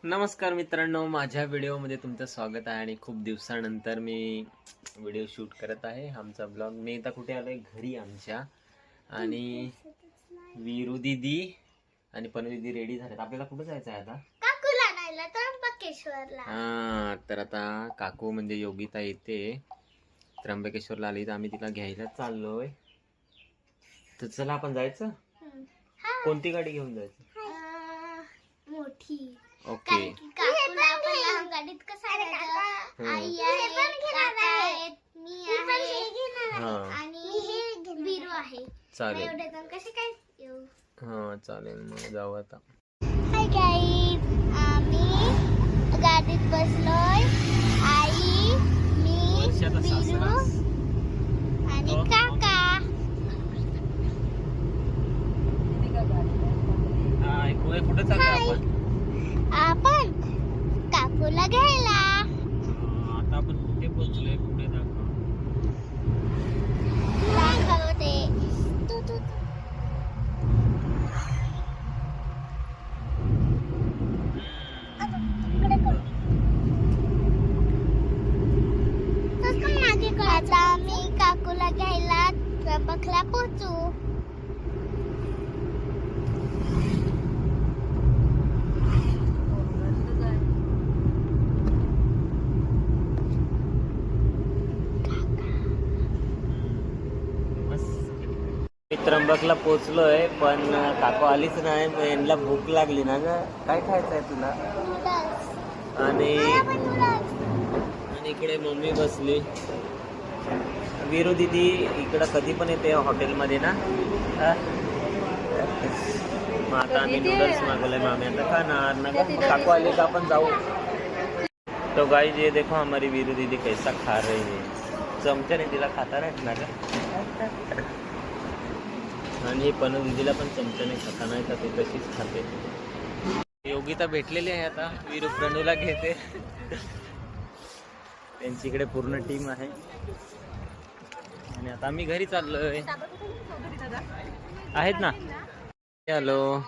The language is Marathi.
नमस्कार मित्रांनो, माझ्या व्हिडिओमध्ये तुमचं स्वागत आहे आणि खूप दिवसानंतर मी व्हिडिओ शूट करत आहे आमचा ब्लॉग. मी आता कुठे आलोय? घरी आमच्या. आणि वीरू दीदी आणि पनू दीदी रेडी झालेत. आपल्याला कुठे जायचं आहे आता? काकूला नाहीला त्र्यंबकेश्वरला. हा, तर आता काकू म्हणजे योगिता येते त्र्यंबकेश्वरला आली तर आम्ही तिला घ्यायला चाललोय. तर चला आपण जायचं. कोणती गाडी घेऊन जायचं? मोठी. ओके. काकूला आपण लहान गाडीत कसं आई आहे, काका आहेत, मी आहे आणि वीरू आहे. चालेल. एवढे जण कसे काय येऊ? हा चालेल, मग जाऊ आता. हाय गाईज, आम्ही गाडीत बसलोय. आई, मी, वीरू आणि काका. कुठे चाललोय आपण काकूला घ्यायला. आता आपण कुठे पोहोचलोय? कुठे दाखवते. आता आम्ही काकूला घ्यायला त्र्यंबकला पोहोचू. त्र्यंबकला पोहोचलोय पण काकू आलीच नाही. मग यांना भूक लागली ना ग. काय खायचंय तुला? आणि इकडे मम्मी बसली. वीरू दीदी इकडं कधी पण येते हॉटेलमध्ये ना. मग आता आम्ही नूडल्स मागवले. मामी आता खाणार ना ग. काकू आली का आपण जाऊ. तो गाइस ये देखो हमारी वीरू दीदी कैसा खा रही है. चमच्याने तिला खाता नाही ना ग. आणि पनू दीदीला पण चमच्याने खाता नाही का, ते तशीच खाते. योगिता भेटलेली आहे आता. वीरू प्रणूला घेते. त्यांची इकडे पूर्ण टीम आहे. आणि आता आम्ही घरी चाललोय. आहेत ना. हॅलो.